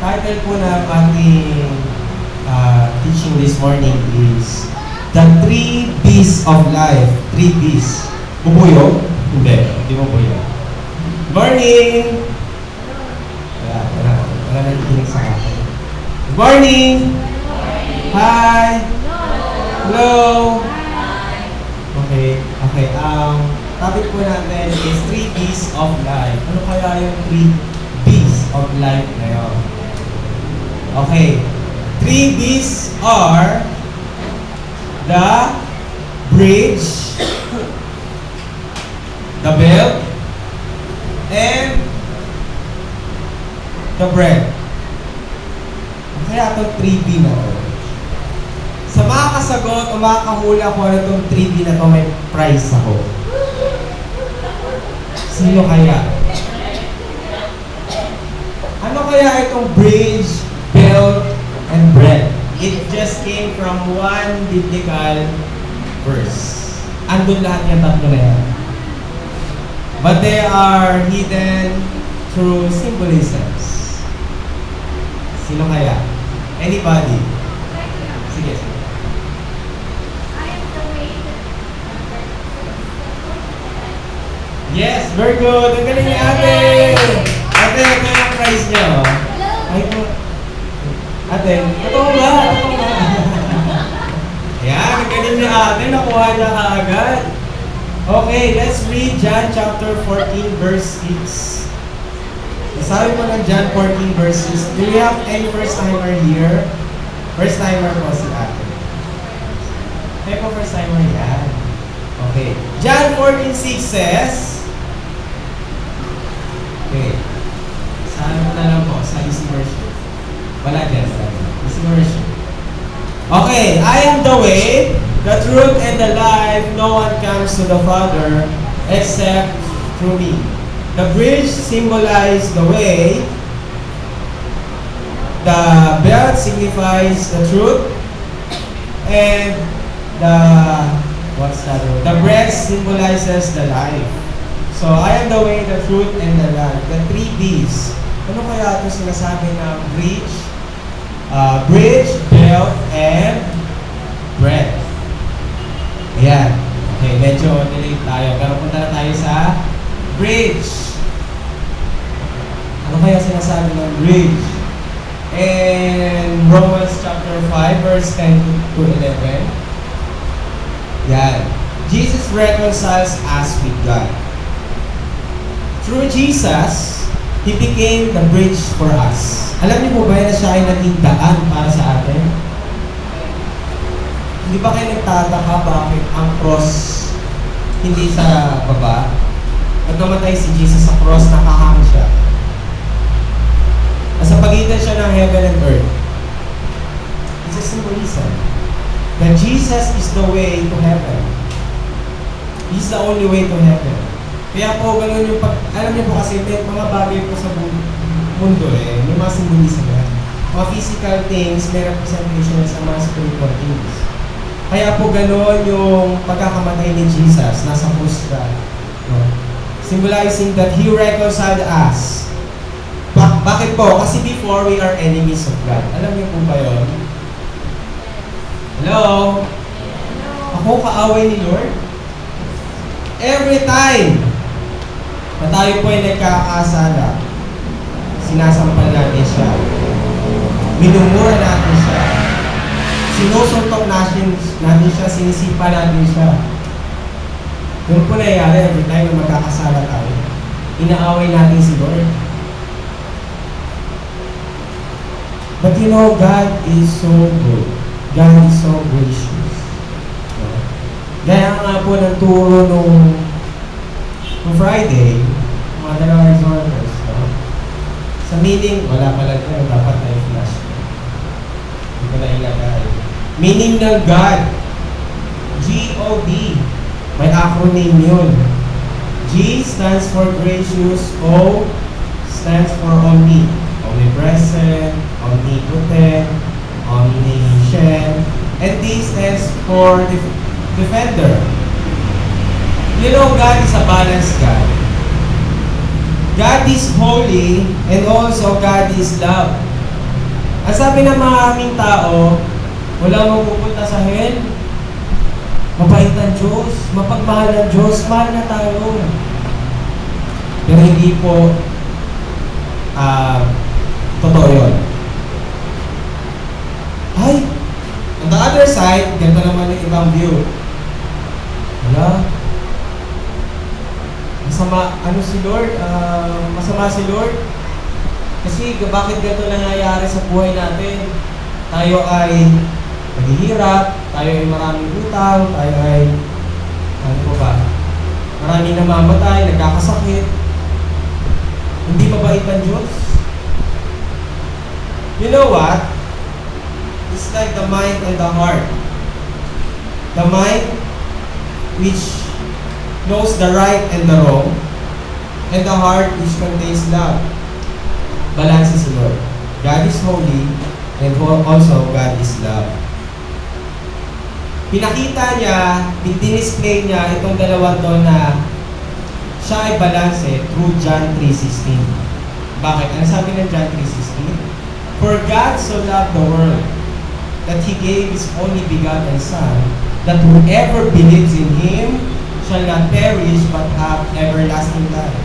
Title po ng ating teaching this morning is The 3 B's of Life. 3 B's. Bubuyog? Hindi bubuyog. Morning! Wala nakikinig sa akin. Good morning! Hi! Hello! Okay. Topic po natin is 3 B's of Life. Ano kaya yung 3 B's of life na yun? Okay. 3 B's are the bridge, the belt, and the bread. Kaya itong 3B na to. Sa mga kasagot o mga kahula ko ano itong 3B na to, may prize ako. Sino kaya? Ano kaya itong bridge, belt, and bread? It just came from one biblical verse. Andun lahat yung tatlo na yan. But they are hidden through symbolisms. Sino kaya? Anybody? Sige. Yes, very good. Ang galing ni ate. Ate, ito yung prize niyo. Ay po. Ate, totoo ba? Ayan, ang galing ni ate. Nakuha niya kaagad. Okay, let's read John chapter 14 verse 6. Sabi po ng John 14 verse 6. Do we have any first timer here? First timer po si ate. Kayo po first timer yan. Okay. John 14:6 says, okay. Saan mo na lang po? Sa easy version. Wala dyan. Easy version. Okay. I am the way, the truth, and the life. No one comes to the Father except through me. The bridge symbolizes the way. The belt signifies the truth. And the bread symbolizes the life. So, I am the way, the truth, and the life. The 3 B's. Ano kaya ito sinasabi ng bridge? Bridge, belt, and bread. Ayan. Okay, medyo delay tayo. Pero punta na tayo sa bridge. Ano kaya sinasabi ng bridge? In Romans chapter 5, verse 10 to 11. Yan. Jesus reconciles us with God. Through Jesus, He became the bridge for us. Alam niyo po ba na siya ay naging daan para sa atin? Hindi ba kayo nagtataka bakit ang cross hindi sa baba? Nagkamatay si Jesus sa cross, nakahang siya. Nasa pagitan siya ng heaven and earth. It's a symbolism that Jesus is the way to heaven. He's the only way to heaven. Kaya po, ganun yung alam niyo po kasi may mga bagay po sa mundo may mga symbolism yan. Mga physical things, may representation sa mga spiritual things. Kaya po ganun yung pagkakamatay ni Jesus, nasa cross siya. No? Symbolizing that He reconciled us. Bakit po? Kasi before we are enemies of God. Alam niyo po ba yun? Hello? Ako kaaway ni Lord? Every time na tayo po ay nagkakasala, sinasampal natin siya. Minumura natin siya. Sinusuntok natin siya, sinisipa natin siya. Doon po nangyayari every time na magkakasala tayo. Inaaway natin si Lord. But you know, God is so good. God is so gracious. Gaya nga po ng turo nung Friday, mga dalawang exhorters, sa meaning, wala pala ito, dapat na i-flash. Hindi ko na ilagay. Meaning ng God, G-O-D, may acronym yun. G stands for gracious, O stands for omni, omnipresent, omnipotent, omniscient, and D stands for defender. You know, God is a balanced God. God is holy and also God is love. Ang sabi ng maraming tao, wala mapupunta sa hell. Mabait ang Diyos, mapagmahal ang Diyos, mahal na tayo. Pero hindi po totoo yun. Ay, on the other side, ganito naman yung ibang view. Wala. Masama, si Lord? Masama si Lord? Kasi bakit ganito nangyayari sa buhay natin? Tayo ay naghihirap, tayo ay maraming utang, tayo ay, maraming namamatay, nagkakasakit. Hindi mabait ang Diyos. You know what? It's like the mind and the heart. The mind, which knows the right and the wrong, and the heart, which contains love. Balance is Lord. God is holy, and also God is love. Pinakita niya, dinisplay niya itong dalawang to na siya ay balanse through John 3:16. Bakit? Ano sabi ng John 3:16? For God so loved the world that He gave His only begotten Son, that whoever believes in Him shall not perish but have everlasting life.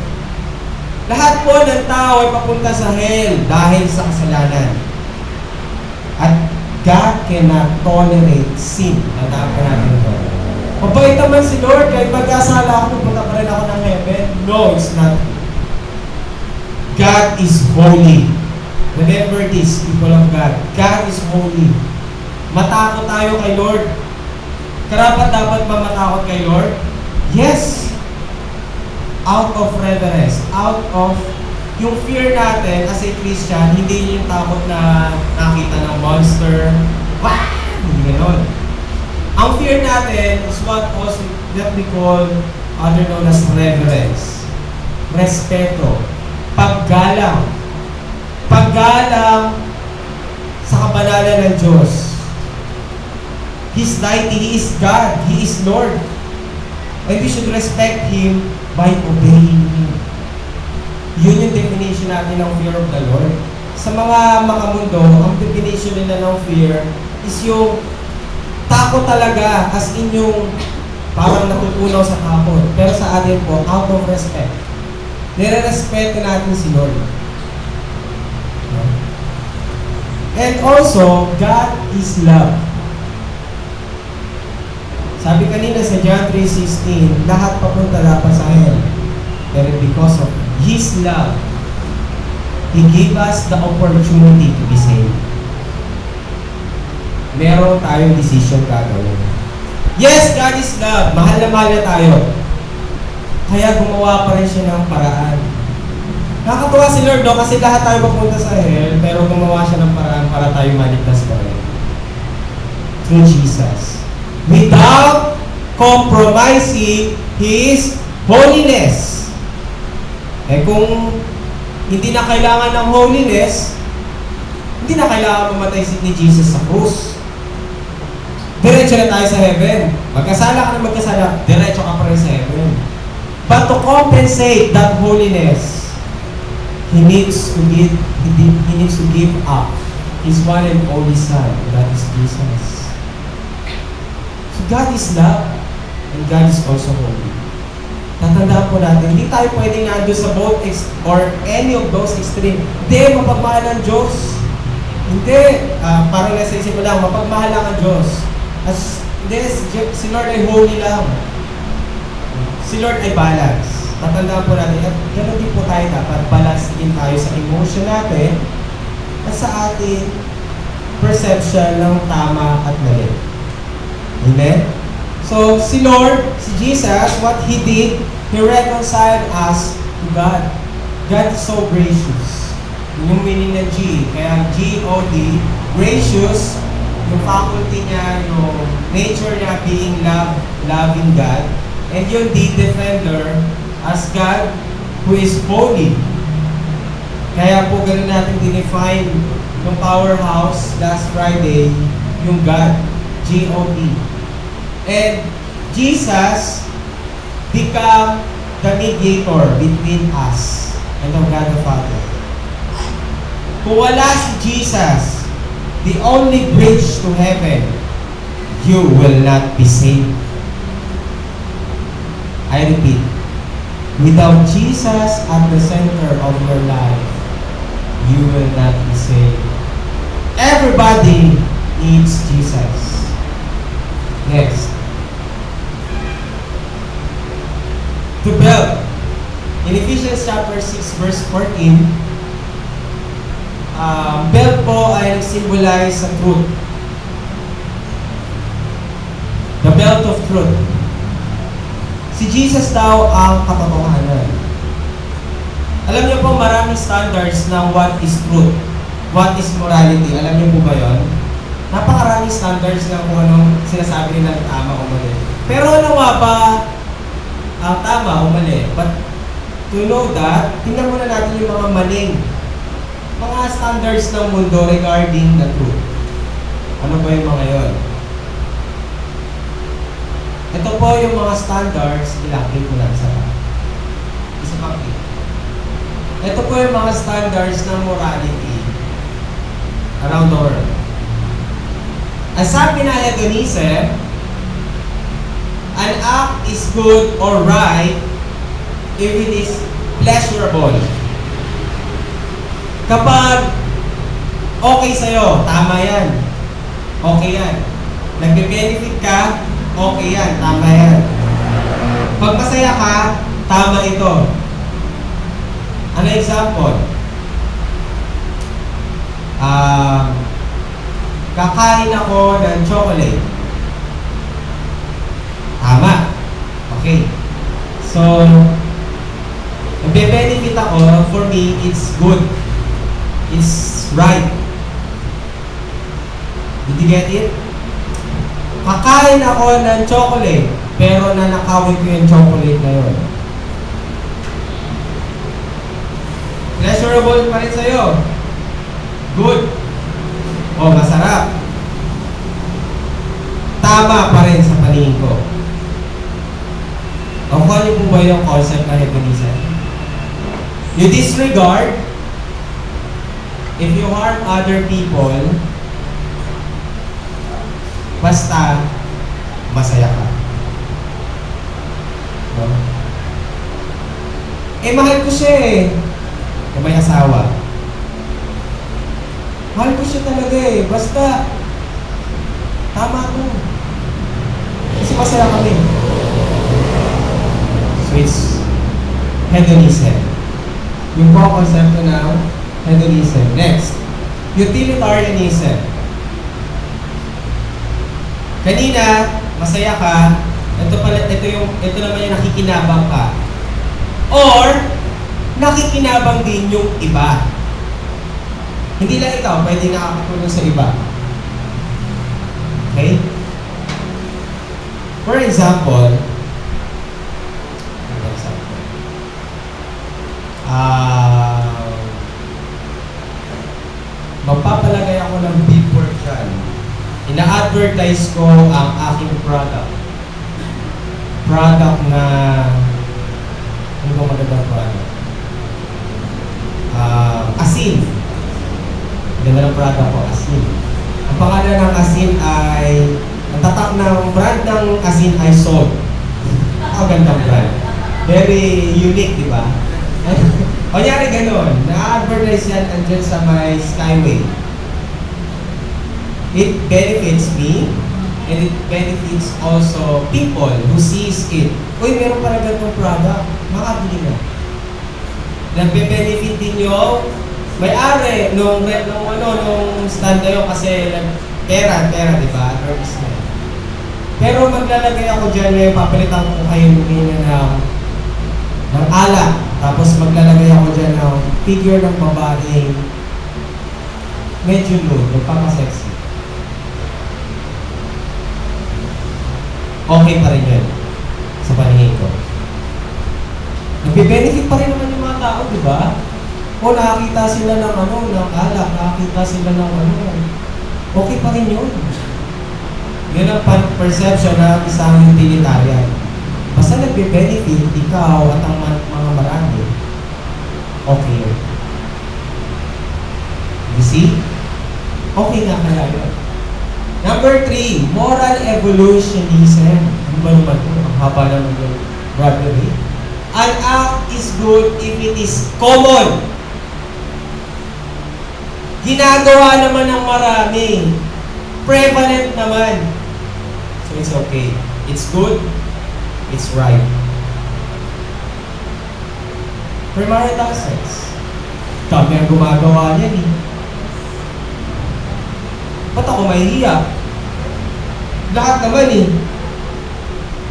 Lahat po ng tao ay papunta sa hell dahil sa kasalanan. At God cannot tolerate sin. Tandaan po natin ito. Mabait naman si Lord, kahit magkasala ako, pupunta pa rin ako ng heaven. No, it's not. God is holy. Remember this, people of God. God is holy. Matakot tayo kay Lord. Karapat dapat matakot kay Lord? Yes. Out of reverence. Out of yung fear natin as a Christian, hindi yung takot na nakita ng monster. Wah! Hindi ganon. Ang fear natin is what we call, other known as reverence. Respeto. Paggalang. Paggalang sa kabanalan ng Diyos. His deity, He is God, He is Lord. And we should respect Him by obeying Him. Yun yung definition natin ng fear of the Lord. Sa mga makamundo, ang definition nila ng fear is yung takot talaga, as in yung parang natutunaw sa takot. Pero sa atin po, out of respect. Nire-respeto natin si Lord. And also, God is love. Sabi kanina sa John 3:16, lahat papunta dapat sa hell. Pero because of His love, He gave us the opportunity to be saved. Meron tayong decision gagawin. Yes, God is love. Mahal na tayo. Kaya gumawa pa rin siya ng paraan. Nakakatuwa si Lord, no? Kasi lahat tayo papunta sa hell, pero gumawa siya ng paraan para tayo maligtas pa rin. Through Jesus. Without compromising His holiness. Eh kung hindi na kailangan ng holiness, hindi na kailangan mamatay ni Jesus sa krus. Diretso na tayo sa heaven. Magkasala ka na magkasala, diretso ka pa rin sa heaven. But to compensate that holiness, He needs to give up His one and only Son, that is Jesus. So God is love, and God is also holy. Tatandaan po natin, hindi tayo pwedeng nando sa both or any of those extreme. Hindi, mapagmahal ang Diyos. Hindi, parang nasa isip mo lang, mapagmahal lang ang Diyos. Hindi, si Lord ay holy lang. Si Lord ay balance. Tatandaan po natin, at gano'n din po tayo dapat balance din tayo sa emotion natin at sa ating perception ng tama at mali. Amen? So, si Lord, si Jesus, what He did, He reconciled us to God. God is so gracious. Yung meaning ng G, kaya G-O-D, gracious, yung faculty niya, yung nature niya being loving God, and yung D, defender, as God who is holy. Kaya po ganun natin dinefine yung powerhouse last Friday, yung God, G-O-D. And Jesus become the mediator between us and of God the Father. Kung wala si Jesus, the only bridge to heaven, you will not be saved. I repeat, without Jesus at the center of your life, you will not be saved. Everybody needs Jesus. Next. To build. In Ephesians chapter 6 verse 14, belt po ay nag-symbolize sa truth. The belt of truth. Si Jesus daw ang katotohanan. Alam niyo po, maraming standards ng what is truth, what is morality. Alam niyo po ba yun? Napakaraming standards ng kung anong sinasabi nila tama o mali. Pero ano nga ba ang tama o mali? But to know that, tingnan muna natin yung mga maling mga standards ng mundo regarding the truth. Ano ba yung mga yon? Ito po yung mga standards, ilangkin ko lang sa isa pang tip. Ito po yung mga standards ng morality around the world. Ang sabi na hedonism, an act is good or right if it is pleasurable. Kapag okay sa'yo, tama yan. Okay yan. Nagbe-benefit ka, okay yan, tama yan. Pag masaya ka, tama ito. Ano example? Kakain ako ng chocolate. Tama. Okay. So, nagbe-benefit ako, for me, it's good. It's right. Did you get it? Kakain ako ng chocolate, pero nanakawin ko yung chocolate na yun. Pleasurable pa rin sa'yo. Good. O, masarap. Tama pa rin sa paningin ko. Nakuha niyo po ba yung concept na hedonism? You disregard, if you harm other people, basta masaya ka. No? Mahal ko siya eh. May asawa. Mahal ko siya talaga eh. Basta tama ko. Kasi masaya kami. So it's hedonism. Yung po ang konsepto ng hedonism. Next, utilitarianism. Kanina, masaya ka, ito naman yung nakikinabang ka. Or, nakikinabang din yung iba. Hindi lang ikaw, pwede nakakatulong sa iba. Okay? For example, magpapalagay ako ng billboard dyan. Ina-advertise ko ang aking product. Product na ano ba magandang product? Asin. Ganda ng product ko, asin. Ang pangalan ng asin ay, ang tatak ng brand ng asin ay Salt. Ang gandang brand. Very unique, di ba? O nyari ganun, na-advertise yan andyan sa my Skyway. It benefits me, and it benefits also people who sees it. Uy, meron pala ganitong product, makabili na. Nagbe-benefit din yung may-ari nung stand na yun kasi pera, di ba? Pero maglalagay ako dyan, may papalitan ko kayo ng alak. Tapos maglalagay ako dyan ng figure ng babaeng medyo nude, magpapasexy. Okay pa rin yun sa paningin ko. Nagbe-benefit pa rin naman yung mga tao, di ba? O nakakita sila ng ng alak, nakakita sila ng okay pa rin yun. Yun ang perception ng isang utilitarian. Basta nagbe-benefit ikaw at ang mga marami, okay. You see? Okay na kaya yun. Number 3, moral evolutionism. Ano ba naman ito? Ang haba naman yung brother eh. An act is good if it is common. Ginagawa naman ng marami. Prevalent naman. So it's okay. It's good. It's right. Premarital sex. Kami ang gumagawa niyan eh. Ba't ako mahihiya? Lahat naman eh.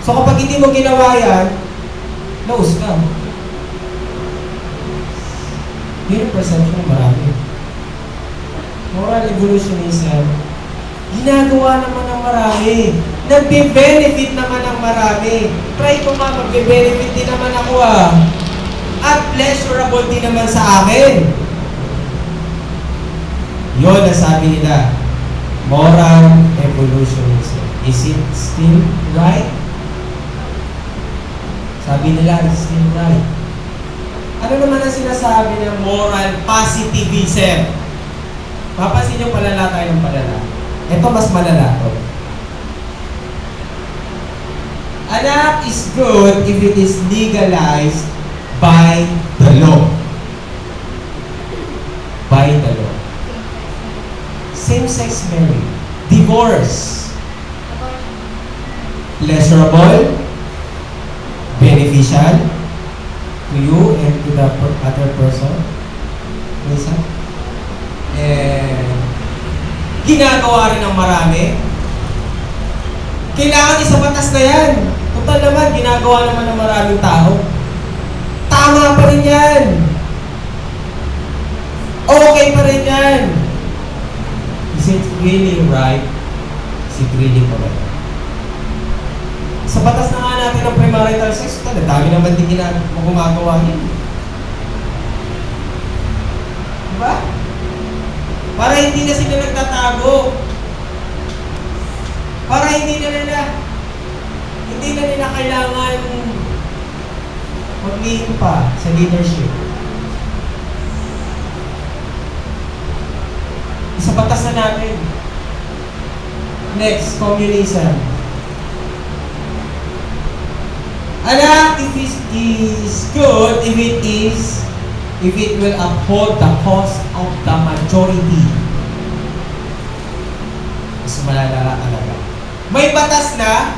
So kapag hindi mo ginawa yan, naus ka. Yun ang perception ng marami. Moral evolutionism, ginagawa naman ng marami. Nagbe-benefit naman ng marami. Try ko nga, magbe-benefit din naman ako ah. At pleasurable din naman sa akin. Yun ang sabi nila. Moral evolutionism. Is it still right? Sabi nila, it's still right. Ano naman ang sinasabi ng moral positivism? Papansin nyo, palala tayo ng palala. Ito mas malala to. An act is good if it is legalized by the law. By the law. Same-sex marriage. Divorce. Pleasurable. Beneficial to you and to the other person. Lisa? Ginagawa rin ng marami. Kailangan isa batas na yan. Total naman, ginagawa naman ng maraming tao. Tama pa rin yan. Okay pa rin yan. Is it really right? Is it really correct? Sa batas na nga natin ng premarital sex, dami naman din gumagawa yun. Diba? Para hindi na sila nagtatago. Para hindi na nila kailangan mag-lean pa sa leadership. Isa batas na natin. Next, communism. An act is good if it will uphold the cause of the majority. Mas malala talaga. May batas na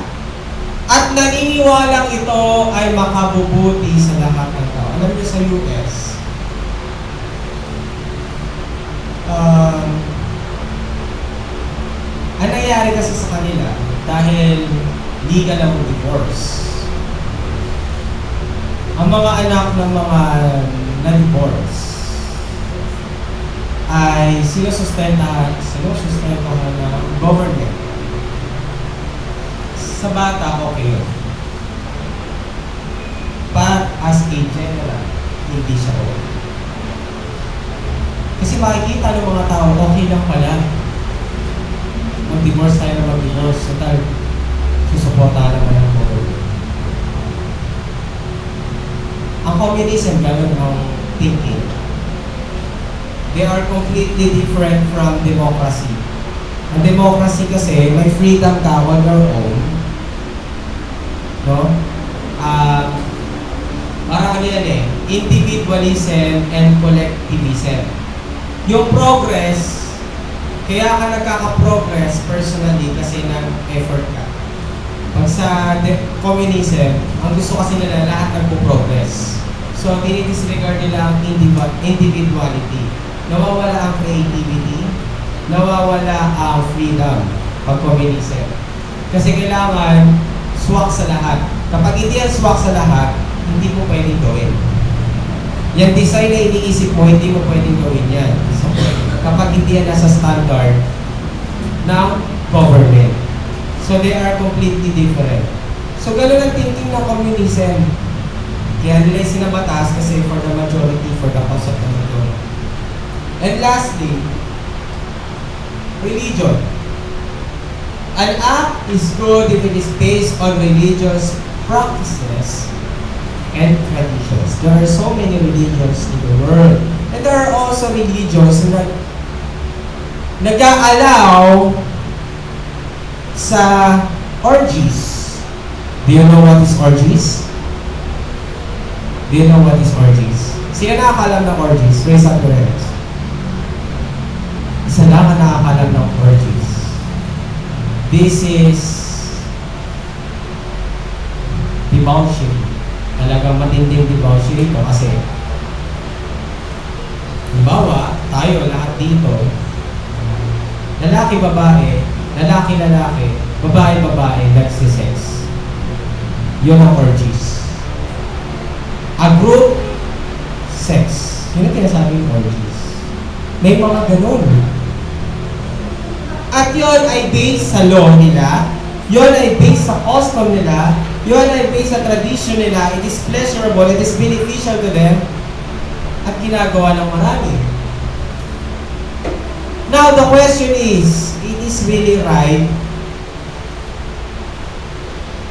at naniniwalang ito ay makabubuti sa lahat ng tao. Alam niyo sa US, ang nangyayari kasi sa kanila dahil legal ang divorce. Ang mga anak ng mga na-divorce ay sinusustentahan ng government. Sa bata, okay yun. But as a general, hindi siya okay. Kasi makikita ng mga tao, okay lang pala. Mag-divorce tayo na mag-divorce. So tayo, susuportahan naman ang government. Ang communism, gano'n ang thinking. They are completely different from democracy. Ang democracy kasi, may freedom ka on your own. No? Parang ano yan eh, individualism and collectivism. Yung progress, kaya ka nagkaka-progress personally kasi nag-effort ka. Pag sa communism, ang gusto kasi nila lahat nagpo-progress. So, dinidisregard nila ang individuality. Nawawala ang creativity, nawawala ang freedom pag communism. Kasi kailangan swak sa lahat. Kapag hindi yan swak sa lahat, hindi mo pwedeng gawin. Yung design na iniisip mo, hindi mo pwedeng gawin yan. So, kapag hindi yan nasa standard ng government. So, they are completely different. So, ganun ang thinking ng communism. Kaya nila yung sinabatas kasi for the majority, for the cause of the majority. And lastly, religion. An act is good if it is based on religious practices and traditions. There are so many religions in the world. And there are also religions na nag-aalaw sa orgies. Do you know what is orgies? Do you know what is orgies? Sino nakakalam ng orgies? Raise up your hands. Isa lang ang nakakalam ng orgies. This is debauchery. Talagang matinding debauchery ito kasi halimbawa, tayo lahat dito, lalaki-babae, lalaki-lalaki, babae-babae, nagsisex. Yun ang orgies. A group sex. Yun ang tinasabing orgies. May mga ganun. At yun ay based sa law nila, yun ay based sa custom nila, yun ay based sa tradition nila, it is pleasurable, it is beneficial to them, at ginagawa ng marami. Now, the question is, it is really right?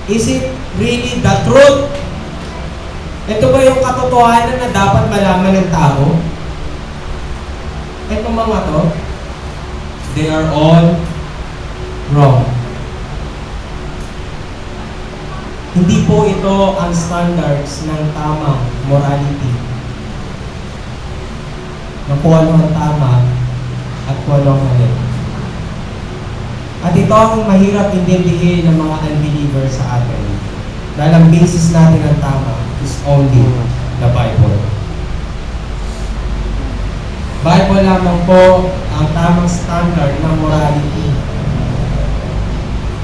Is it really the truth? Ito ba yung katotohanan na dapat malaman ng tao? Itong mga to, they are all wrong. Hindi po ito ang standards ng tamang morality. Ng kung ano ang tama at kung ano ang mali. At ito ang mahirap intindihin ng mga unbelievers sa atin. Dahil ang basis natin ng tama is only the Bible. Bible lamang po ang tamang standard ng morality.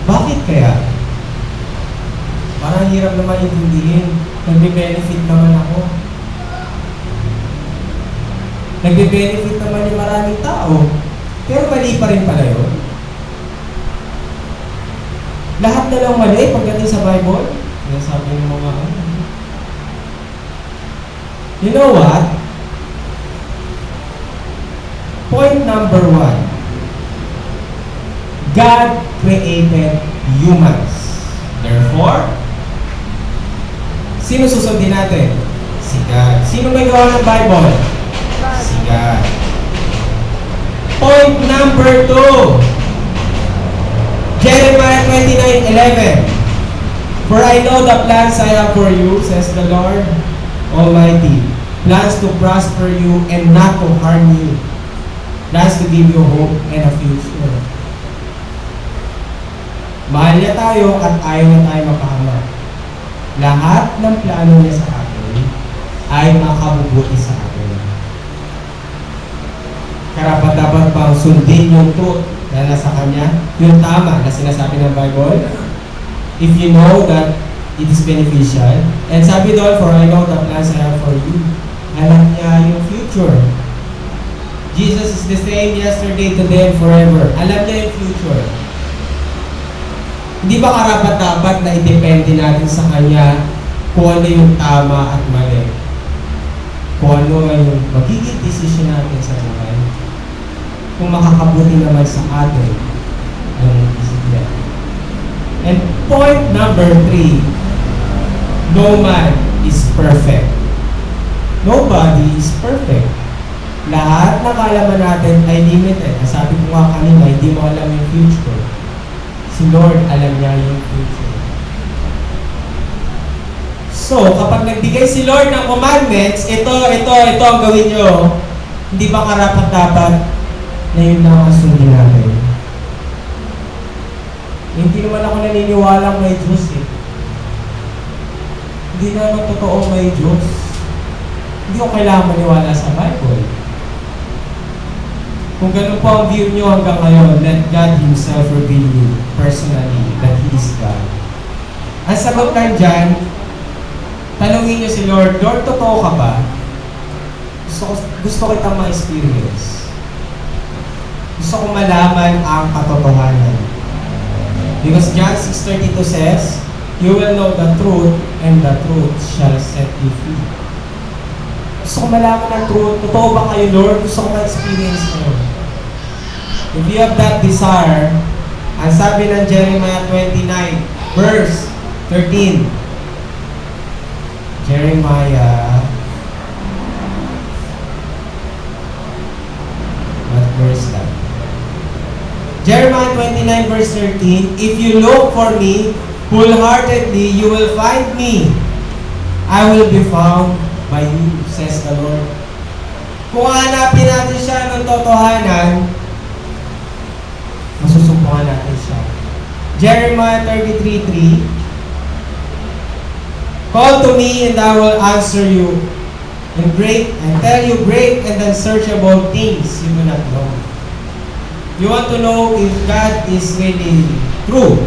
Bakit kaya? Parang hirap naman intindihin. Nagbe-benefit naman ako. Nagbe-benefit naman yung maraming tao. Pero mali pa rin pala yun. Lahat na lang mali pagdating sa Bible. Sabi ng mga You know what? Point number 1. God created humans. Therefore, sino susundin natin? Si God. Sino may gawa ng Bible? Si God. Point number 2. Jeremiah 29:11. For I know the plans I have for you, says the Lord Almighty. Plans to prosper you and not to harm you. Plans to give you hope and a future. Mahal niya tayo at ayaw na tayo mapahama. Lahat ng plano niya sa atin ay makabubuti sa atin. Karapat-dapat bang sundin yung truth na nasa Kanya? Yung tama na sinasabi ng Bible? If you know that it is beneficial. And sabi doon, for I know the plans I have for you. Alam niya yung future. Jesus is the same yesterday, today, and forever. Alam niya yung future. Hindi ba karapat-dapat na idepende natin sa Kanya kung ano yung tama at mali? Kung ano yung magiging decision natin sa buhay? Kung makakabuti naman sa atin ang isipin. And point number 3, no man is perfect. Nobody is perfect. Lahat ng kaalaman natin ay limited. Sabi ko nga kanina, hindi mo alam yung future. Si Lord, alam niya yung future. So, kapag nagbigay si Lord ng commandments, ito ang gawin nyo. Hindi ba karapat-dapat na yun lang ang sundin natin? Hindi naman ako naniniwala may Diyos eh. Hindi naman totoo may Diyos. Hindi ko kailangan maniwala sa Bible. Kung ganun po ang view nyo hanggang ngayon, let God Himself reveal you personally that He is God. Ang sagot lang dyan, tanungin nyo si Lord, Lord, totoo ka ba? Gusto kitang ma-experience. Gusto kong malaman ang katotohanan. Because John 6:32 says, you will know the truth, and the truth shall set you free. Gusto ko malaman ng truth. Totoo ba kayo, Lord? Gusto ko ma-experience kayo. If you have that desire, ang sabi ng Jeremiah 29, verse 13. Jeremiah, what verse that? Jeremiah 29 verse 13, if you look for me wholeheartedly, you will find me. I will be found by you, says the Lord. Kung hanapin natin siya ng totohanan, masusumpungan natin siya. Jeremiah 33:3, call to me and I will answer you and tell you great and unsearchable things you do not know. You want to know if God is really true?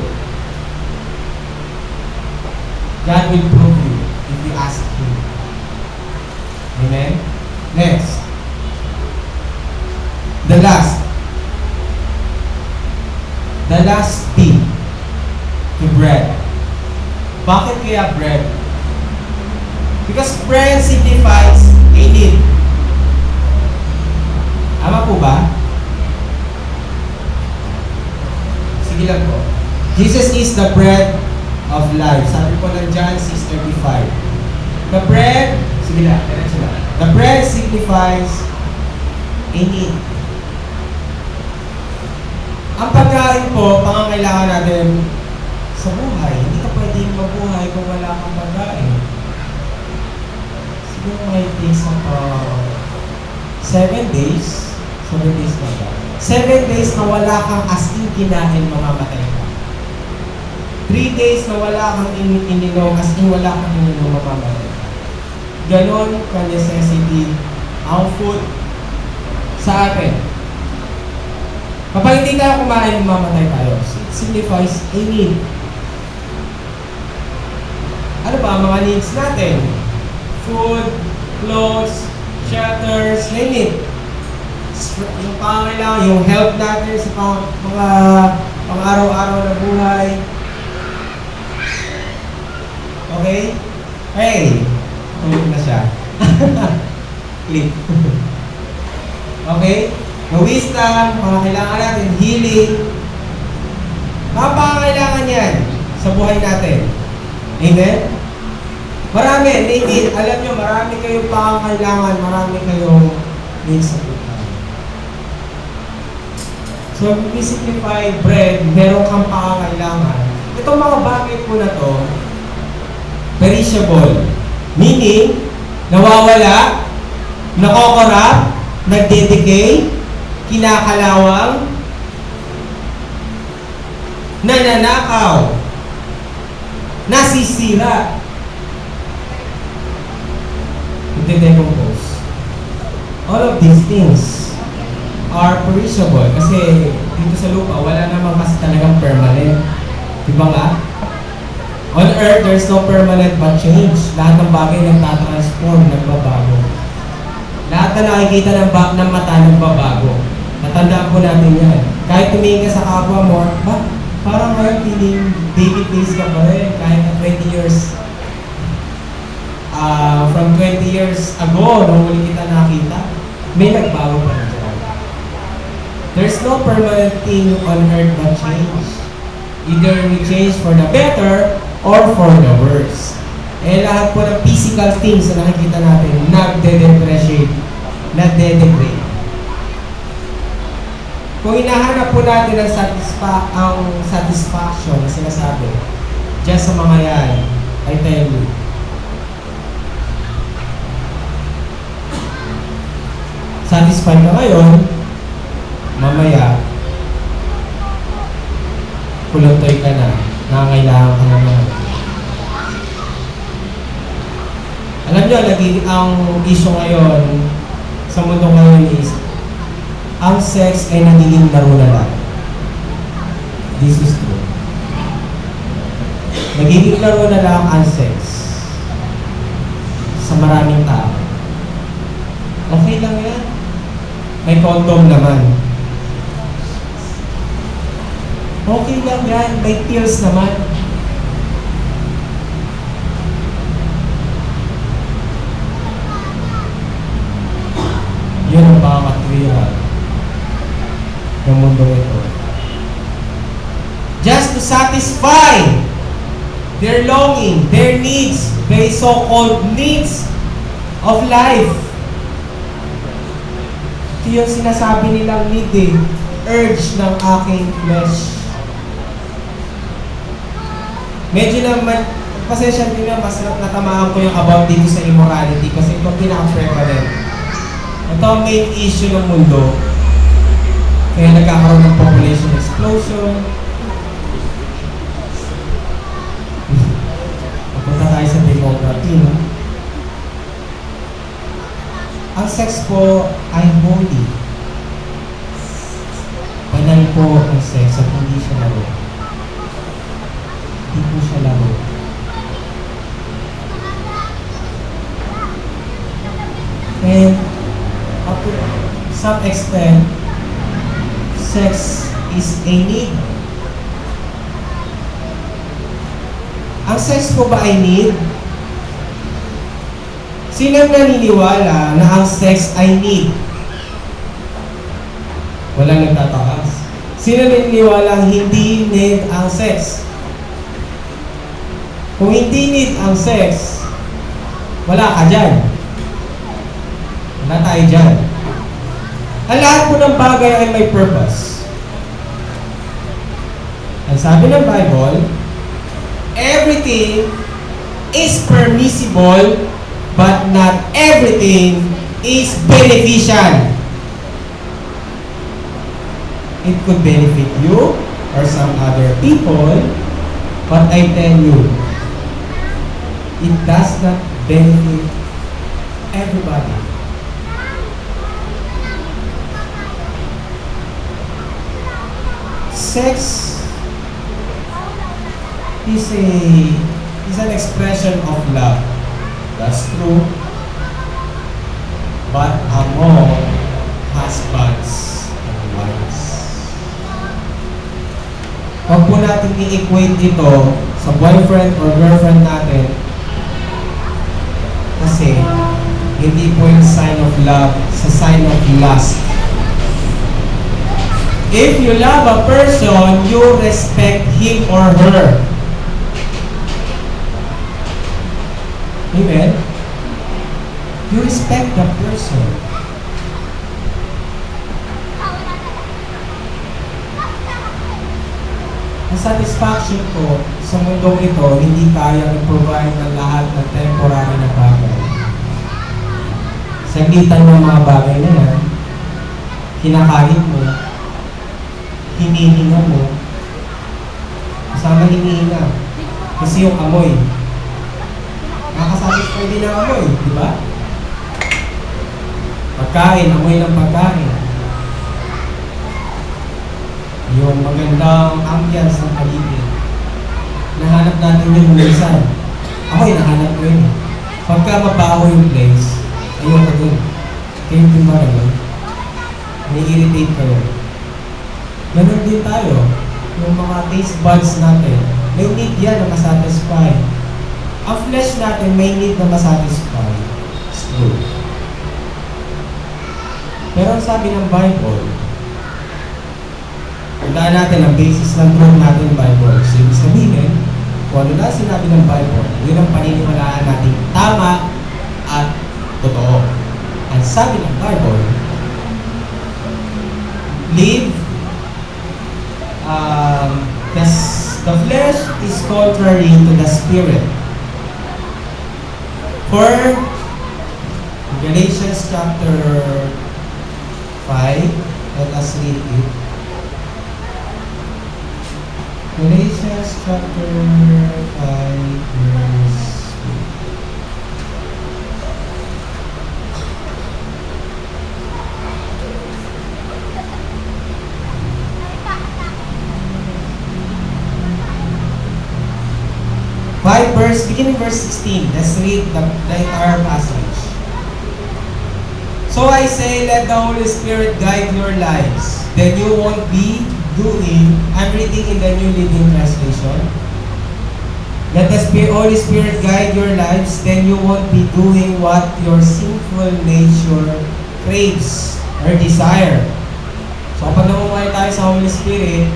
God will prove you if you ask Him. Amen? Next. The last P, to bread. Bakit kaya bread? Because bread signifies a need. Tama po ba? Sige lang po. Jesus is the bread of life. Sabi po ng John 6:35. The bread, sige lang, diretso lang. The bread signifies a need. Ang pagkain po, pangangailangan natin sa buhay. Hindi ka pwedeng mabuhay kung wala kang pagkain. Siguro may days ng 7 days. 7 days na ba? 7 days na wala kang as in kinain, mamamatay ka. 3 days na wala kang ininom, as in wala kang ininom, mamamatay ka. Ganon ka-necessity ang food sa atin. Kapag hindi tayo kumain, mamamatay tayo. It signifies a need. Ano ba ang mga needs natin? Food, clothes, shelters, need. Yung pangangailangan, yung health natin sa mga pang-araw-araw na buhay. Okay? Hey! Tulog na siya. Click. Okay? The wisdom, mga kailangan natin, healing. Mga pangangailangan yan sa buhay natin. Amen? Marami, need. Alam nyo, marami kayong pangangailangan, marami kayong needs sa buhay. So, we simplify bread, meron kang pangangailangan. Itong mga bagay po na to, perishable. Meaning, nawawala, nakokorap, nagdedecay, kinakalawang, nananakaw, nasisira, nagdedecompose. All of these things are perishable kasi dito sa lupa, wala namang kasi talagang permanent. Diba nga? On earth, there's no permanent but change. Lahat ng bagay nagtatransform, nagbabago. Lahat na nakikita ng mata nagbabago. Natandaan po natin yan. Kahit tumingin ka sa kapwa mo, parang ngayon feeling baby face ka pa rin. Kahit na 20 years, from 20 years ago, nung huli kita nakita, may nagbago pa rin dyan. There's no permanent thing on earth but change. Either we change for the better or for the worse. Eh lahat po ng physical things na nakikita natin, nagde-depreciate, nagde-degrade. Kung hinahanap po natin ang satisfaction na sinasabi, just sa mga yan, I tell you, satisfied ka ngayon, mamaya, kuluntoy ka na, nangangailangan ka naman. Alam nyo, ang issue ngayon sa mundo ngayon is ang sex ay nagiging laro na lang. This is true. Nagiging laro na lang ang sex sa maraming tao. Okay lang yan. May condom naman. Okay lang yan. May pills naman. Yun ang pakakatwiran ng mundo ito. Just to satisfy their longing, their needs, their so-called needs of life. Ito yung sinasabi nilang need eh. urge ng aking flesh. Medyo naman, pasensya din na, mas natamaan ko yung about dito sa immorality kasi ito pinaka-prevalent. Ito ang main issue ng mundo. Kaya nagkakaroon ng population explosion. Papunta tayo sa demography, no? Ang sex po ay holy. Banal po ang sex at hindi siya laro. Hindi po siya laro. And up to some extent, sex is a need. Ang sex po ba ay need? Sino naniniwala na ang sex ay need? Walang nagtatakas. Sino naniniwala hindi need ang sex? Kung hindi need ang sex, wala ka dyan. Wala tayo dyan. Ang lahat po ng bagay ay may purpose. Ang sabi ng Bible, everything is permissible, but not everything is beneficial. It could benefit you or some other people, but I tell you, it does not benefit everybody. Sex is an expression of love. That's true. But among husbands and wives. Huwag po natin i-equate ito sa boyfriend or girlfriend natin kasi hindi po yung sign of love, sa sign of lust. If you love a person, you respect him or her. Amen? You respect the person. Ang satisfaction ko sa mundong ito, hindi kaya i-provide ng lahat ng temporary na bagay. Saglitan ng mga bagay na yan, kinakain mo, hinihinga mo, kasama hinihinga. Kasi yung amoy, nakakasatisfy din ang amoy, di ba? Pagkain, amoy ng pagkain. Yung magandang ambience ng paligid. Nahanap natin yung minsan. Ako nahanap ko yun. Pagka mabaho yung place, ayoko dun. Kayo din ba rin? May irritate kayo. Ganun din tayo. Yung mga taste buds natin, may need yan na masatisfy. Ang flesh natin may need na masatisfy. It's true. Pero ang sabi ng Bible, tandaan natin ang basis ng truth natin ng Bible. So, ibig sabihin, kung ano na sinabi ng Bible, yun ang paniniwalaan natin tama at totoo. Ang sabi ng Bible, live, the flesh is contrary to the spirit. For Galatians chapter 5, let us read it. Galatians chapter 5, verse 5 verse, beginning verse 16. Let's read the entire passage. So I say, let the Holy Spirit guide your lives. Then you won't be doing, I'm reading in the New Living Translation. Let the Holy Spirit guide your lives, then you won't be doing what your sinful nature craves or desire. So pag namumuhay tayo sa Holy Spirit,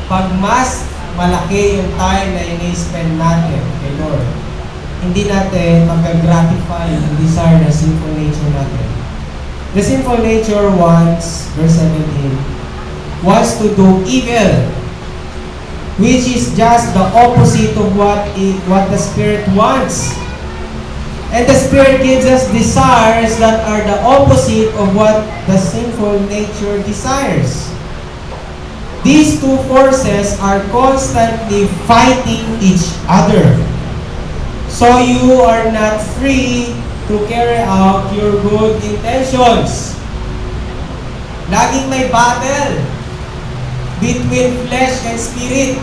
pag mas malaki yung time na ini-spend natin kay Lord, hindi natin mag-gratify yung desire na sinful nature natin. The sinful nature wants, verse 17, wants to do evil, which is just the opposite of what the Spirit wants. And the Spirit gives us desires that are the opposite of what the sinful nature desires. These two forces are constantly fighting each other. So you are not free to carry out your good intentions. Laging may battle between flesh and spirit.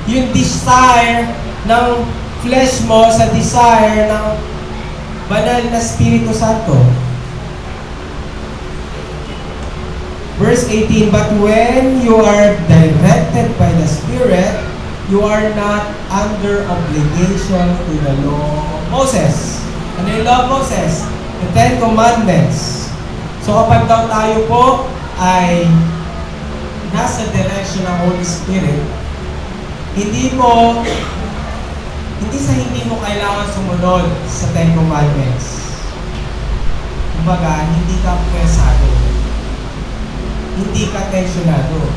Yung desire ng flesh mo sa desire ng banal na Espiritu Santo. Verse 18, but when you are directed by the Spirit, you are not under obligation to the law of Moses. Ano yung law of Moses? The Ten Commandments. So kapag daw tayo po ay nasa direction ng Holy Spirit, hindi mo kailangan sumunod sa Ten Commandments. Kumbaga, hindi ka pwesado. Hindi ka tensionado.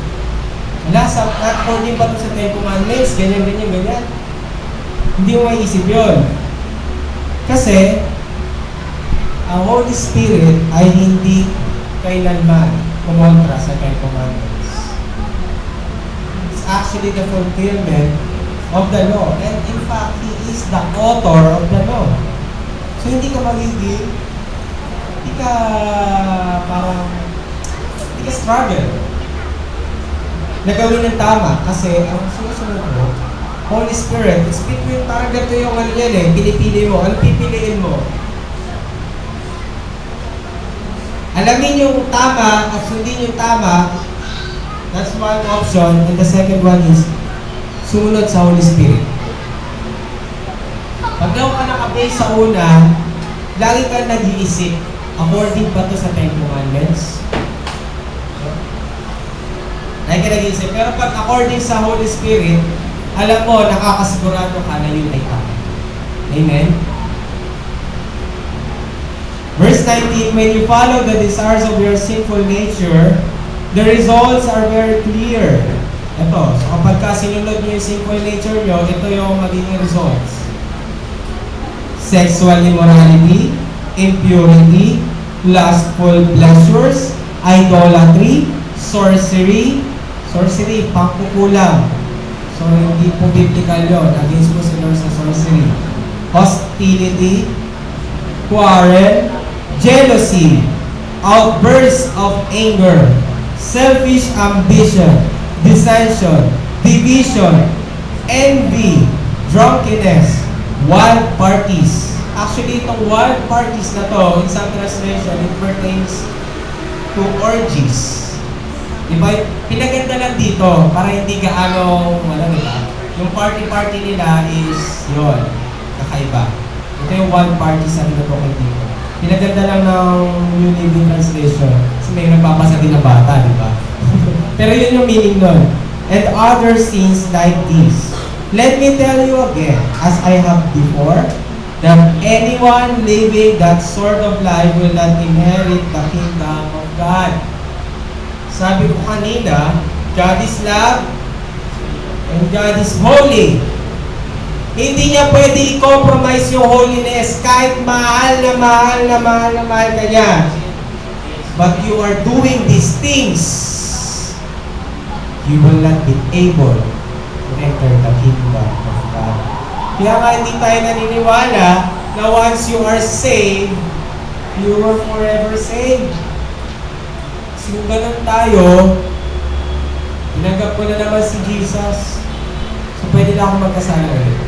According ba ito sa Ten Commandments, ganyan. Hindi mo maiisip yun. Kasi, ang Holy Spirit ay hindi kailanman kumontra sa Ten Commandments. It's actually the fulfillment of the law. And in fact, He is the author of the law. So, hindi ka struggle na gawin ng tama kasi ang susunod mo, Holy Spirit, it's between target to yung pinipili mo. Ano pipiliin mo? Alamin yung tama at sundin yung tama, that's one option. And the second one is sumunod sa Holy Spirit. Pag daw ka nakabase sa una, lagi ka nag-iisip, according ba to sa Ten Commandments? Lagi ka nag-iisip. Pero pag according sa Holy Spirit, alam mo, nakakasigurado ka na yun ay tama. Amen? Verse 19, when you follow the desires of your sinful nature, the results are very clear. Ito, so kapag sinunod niyo yung sinful nature nyo, ito yung magiging results. Sexual immorality, impurity, lustful pleasures, idolatry, sorcery, pangkukulam. So, hindi po biblical yun. Against po sa Lord sa sorcery. Hostility, quarrel, jealousy, outbursts of anger, selfish ambition, dissension, division, envy, drunkenness, wild parties. Actually, itong wild parties na to, in some translation, it pertains to orgies. Diba? Pinaganda lang dito para hindi gaano, yung party nila is yun, kakaiba. Ito yung wild parties na tinutukoy dito. Pinaganda lang ng New Living Translation kasi may nagbabasa din ng bata, di ba? Pero yun yung meaning nun. And other sins like this. Let me tell you again, as I have before, that anyone living that sort of life will not inherit the kingdom of God. Sabi ko kanina, God is love and God is holy. Hindi niya pwede i-compromise yung holiness kahit mahal ka niya. But you are doing these things, you will not be able to enter the kingdom of God. Kaya nga hindi tayo naniniwala na once you are saved, you are forever saved. So kung ganun tayo, tinanggap ko na naman si Jesus, so pwede na akong magkasala ulit.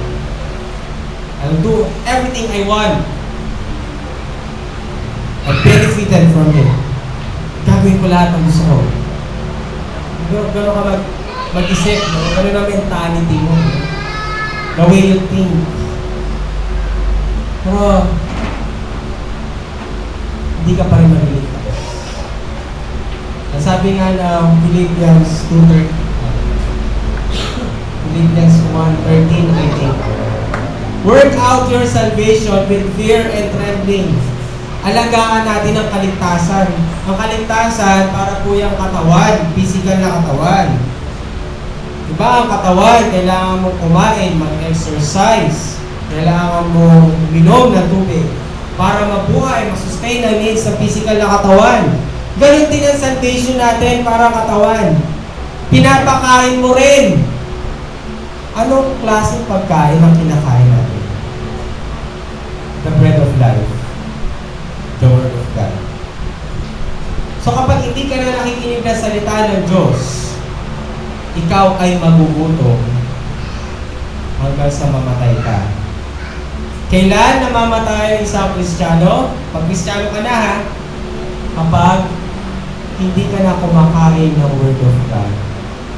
I'll do everything I want. I've benefited from it. Gagawin ko lahat ng gusto ko. Gano'n ka mag-isip, gano'n ang mentality mo. The way you think. Pero, hindi ka pa rin mariligtas. Sabi nga ng Philippians 2:13, Philippians 1:13, I think. Work out your salvation with fear and trembling. alagaan natin ang kaligtasan. Ang kaligtasan, para po yung katawan, physical na katawan. Diba, ang katawan, kailangan mong kumain, mag-exercise, kailangan mong minom ng tubig para mabuhay, masustain ang needs sa physical na katawan. Ganun din ang salvation natin para katawan. Pinapakain mo rin. Anong klaseng pagkain ang kinakain natin? The bread of life. The Word of God. So kapag hindi ka na nakikinig na salita ng Diyos, ikaw ay magugutom hanggang sa mamatay ka. Kailan namamatay ang isang Kristiyano? Pag Kristiyano ka na ha, kapag hindi ka na kumakain ng Word of God,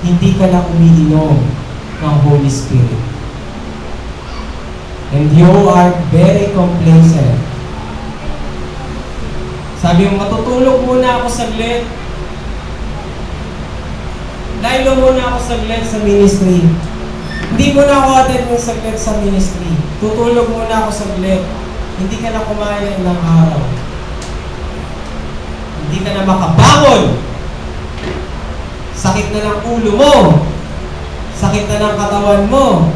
hindi ka na umiinom ng Holy Spirit. And you are very complacent. Sabi mo, matutulog muna ako saglit. Dahil muna ako saglit sa ministry. Hindi mo na ako attend ng saglit sa ministry. Tutulog muna ako saglit. Hindi ka na kumain ng araw. Hindi ka na makabangon. Sakit na ng ulo mo. Sakit na ng katawan mo.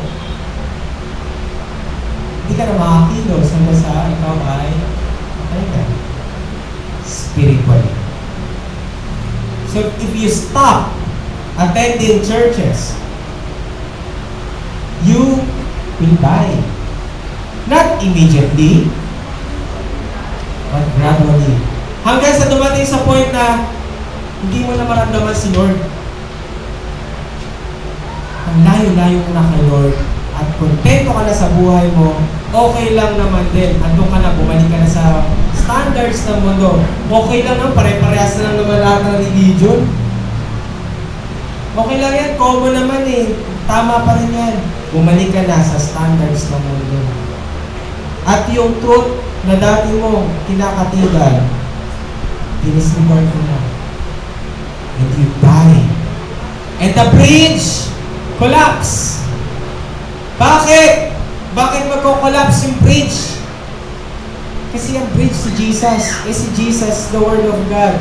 Hindi ka na makakilos hanggang sa ikaw ay patay ka. Spiritually. So if you stop attending churches, you will die. Not immediately, but gradually. Hanggang sa dumating sa point na hindi mo na maramdaman si Lord. Ang layo-layo na kay Lord at kontento ka na sa buhay mo, okay lang naman din. Andun ka na, bumalik ka na sa standards ng mundo. Okay lang naman, pare-parehas na lang naman lahat ng religion. Okay lang yan, common naman eh. Tama pa rin yan. Bumalik ka na sa standards ng mundo. At yung truth na dati mo kinakatigan, dinisregard mo na. And you die. And the bridge collapse. Bakit? Bakit magko-collapse yung bridge? Kasi ang bridge si Jesus. Si Jesus, the Word of God.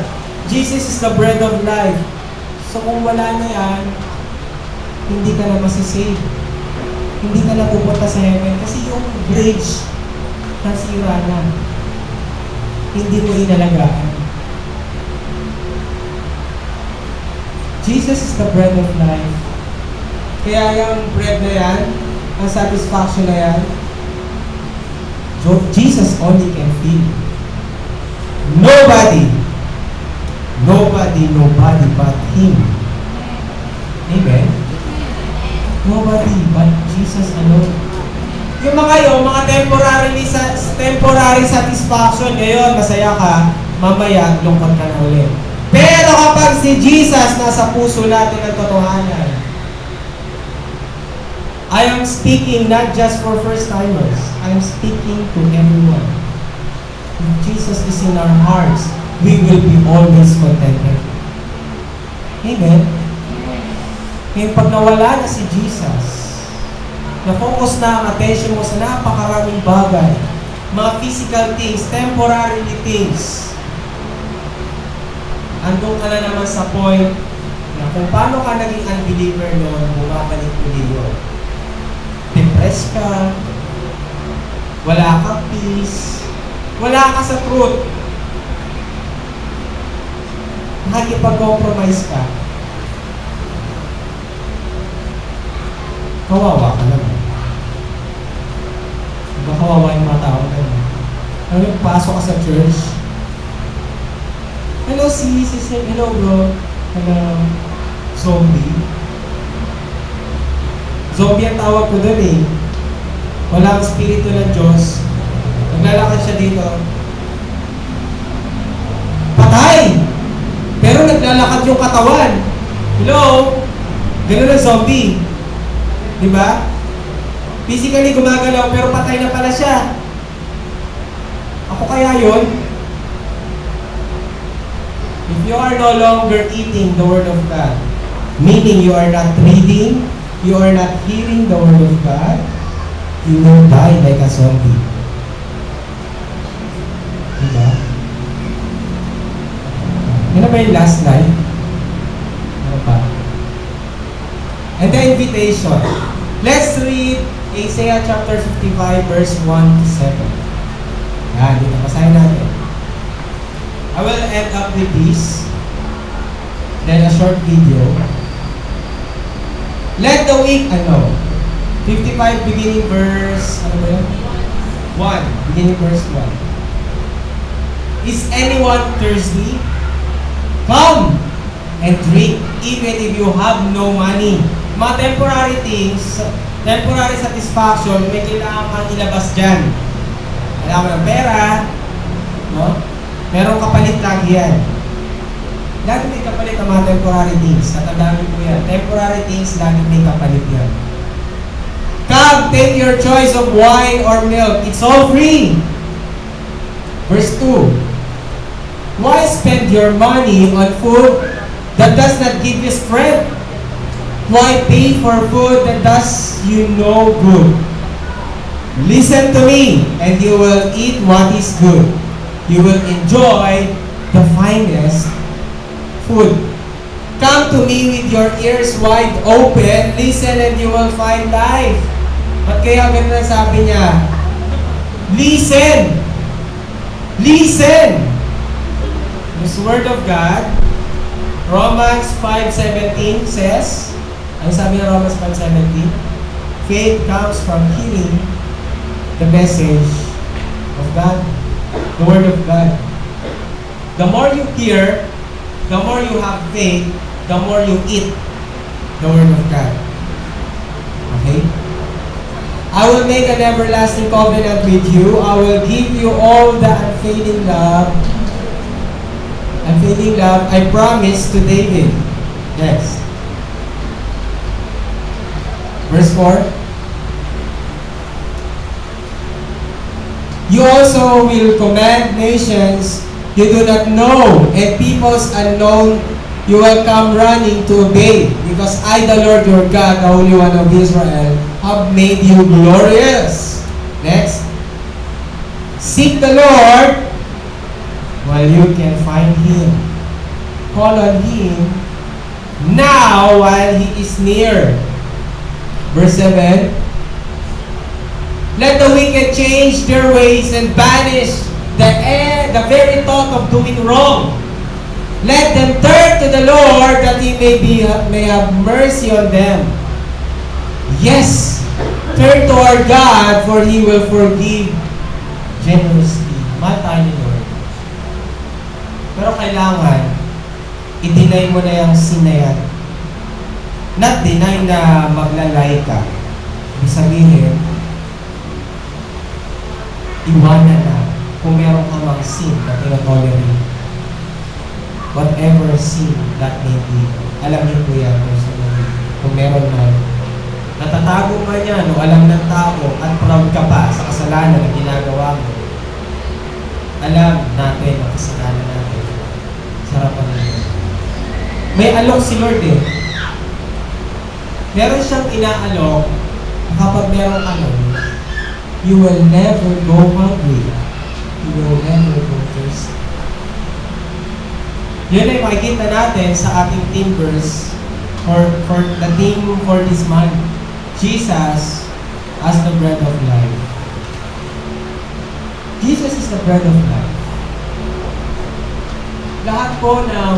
Jesus is the bread of life. So kung wala na yan, hindi ka na masisave. Hindi ka na pupunta sa heaven. Kasi yung bridge, nasira na. Hindi mo inalagaan. Jesus is the bread of life. Kaya yung bread na yan, ang satisfaction na yan, Jesus only can feed. Nobody but Him. Amen? Nobody but Jesus alone. Yung mga temporary satisfaction, ngayon, masaya ka, mamaya, lungkot ka na ulit. Pero kapag si Jesus nasa puso natin ang totohanan, I am speaking not just for first-timers. I am speaking to everyone. If Jesus is in our hearts, we will be always contented. Amen? Ngayon, pag nawala na si Jesus, na-focus na ang attention mo sa napakaraming bagay, mga physical things, temporary things, andun ka na naman sa point na kung paano ka naging unbeliever noon, bumabalik ulit yun. Depressed ka, wala kang peace, wala ka sa truth, nakikipag-compromise ka, kawawa ka lang. Diba kawawa yung mga tao ka na? Ano, pasok ka sa church, hello sis, hello bro, hello zombie. Zombie ang tawag ko doon eh. Wala ang spirito ng Diyos. Naglalakad siya dito. Patay! Pero naglalakad yung katawan. Hello? Ganun ang zombie. Diba? Physically gumagalaw pero patay na pala siya. Ako kaya yun? If you are no longer eating the Word of God, meaning you are not reading, you are not hearing the Word of God, you will die like a zombie. Diba? Yan na ba yung last slide? Ano pa? And the invitation. Let's read Isaiah chapter 55 verse 1 to 7. Yan, dito. Basahin natin. I will end up with this. Then a short video. Let the weak, 55 beginning verse, ano ba yun? 1, beginning verse 1. Is anyone thirsty? Come and drink, even if you have no money. Mga temporary things, temporary satisfaction, may kailangan kang ilabas dyan. Kailangan ng pera, no? Merong kapalit lagi yan. Lagi may kapalit ang mga temporary things. Tatandaan po yan. Temporary things, lagi may kapalit yan. Come, take your choice of wine or milk. It's all free. Verse 2. Why spend your money on food that does not give you strength? Why pay for food that does you no good? Listen to me, and you will eat what is good. You will enjoy the finest food. Come to me with your ears wide open. Listen and you will find life. Ba't kaya ganun ang sabi niya? Listen! Listen! This word of God, Romans 5:17 says, ano sabi ng Romans 5:17? Faith comes from hearing the message of God, the word of God. The more you hear, the more you have faith, the more you eat the word of God. Okay? I will make an everlasting covenant with you. I will give you all the unfailing love. Unfailing love I promised to David. Next. Verse 4. You also will command nations you do not know, and peoples unknown you will come running to obey, because I, the Lord your God, the Holy One of Israel, have made you glorious. Next. Seek the Lord while you can find Him. Call on Him now while He is near. Verse 7. Let the wicked change their ways and banish the very thought of doing wrong. Let them turn to the Lord that He may have mercy on them. Yes, turn to our God, for He will forgive generously. Mahal tayo ni Lord. Pero kailangan, i-deny mo na yung sin na yan. Not deny na maglalay ka. Ibig sabihin, iwanan na kung meron kang mga sin na tinotolerate. Whatever sin that may be. Alam niyo po yan, personally. Kung meron man. Natatago man yan, o alam ng tao, at proud ka pa sa kasalanan na ginagawa mo. Alam natin ang kasalanan natin. Sarapan natin. May alok si Lord eh. Meron siyang inaalok kapag meron ka nun, you will never go hungry. You will never go thirsty. Yun ay makikita natin sa ating theme verse for the theme for this month. Jesus as the bread of life. Jesus is the bread of life. Lahat po ng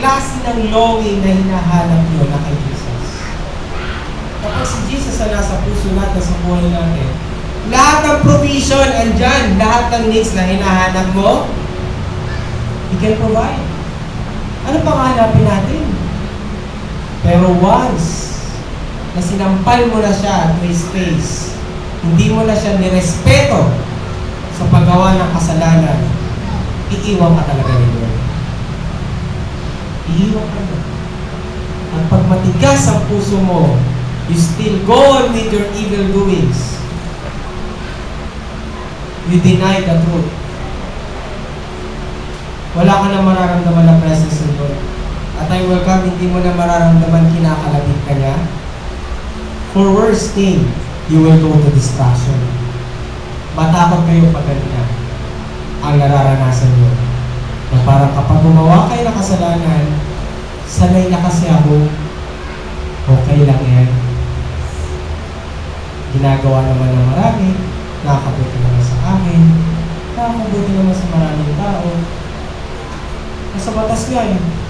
klase ng longing na hinahanap nyo na kay Jesus. Kapag si Jesus na nasa puso natin, sa buhay natin, lahat ng provision andyan, lahat ng needs na hinahanap mo, He can provide. Ano pang hanapin natin? Pero once na sinampal mo na siya to His face, hindi mo na siya nirespeto sa paggawa ng kasalanan, iiwan ka talaga ni Lord. Iiwan ka na. At pag matigas ang puso mo, you still go on with your evil doings. You deny the truth. Wala ka na mararamdaman na presence ng Lord. At I will come, hindi mo na mararamdaman kinakalabit ka niya. For worst thing, you will go to distraction. matakot kayo pag ganyan ang nararanasan nyo. Na parang kapag gumawa kayo ng kasalanan, sanay na kasi ako, okay lang yan. Ginagawa naman ng marami, nakakabuti naman sa akin, nakakabuti naman sa maraming tao. Nasa batas nga eh.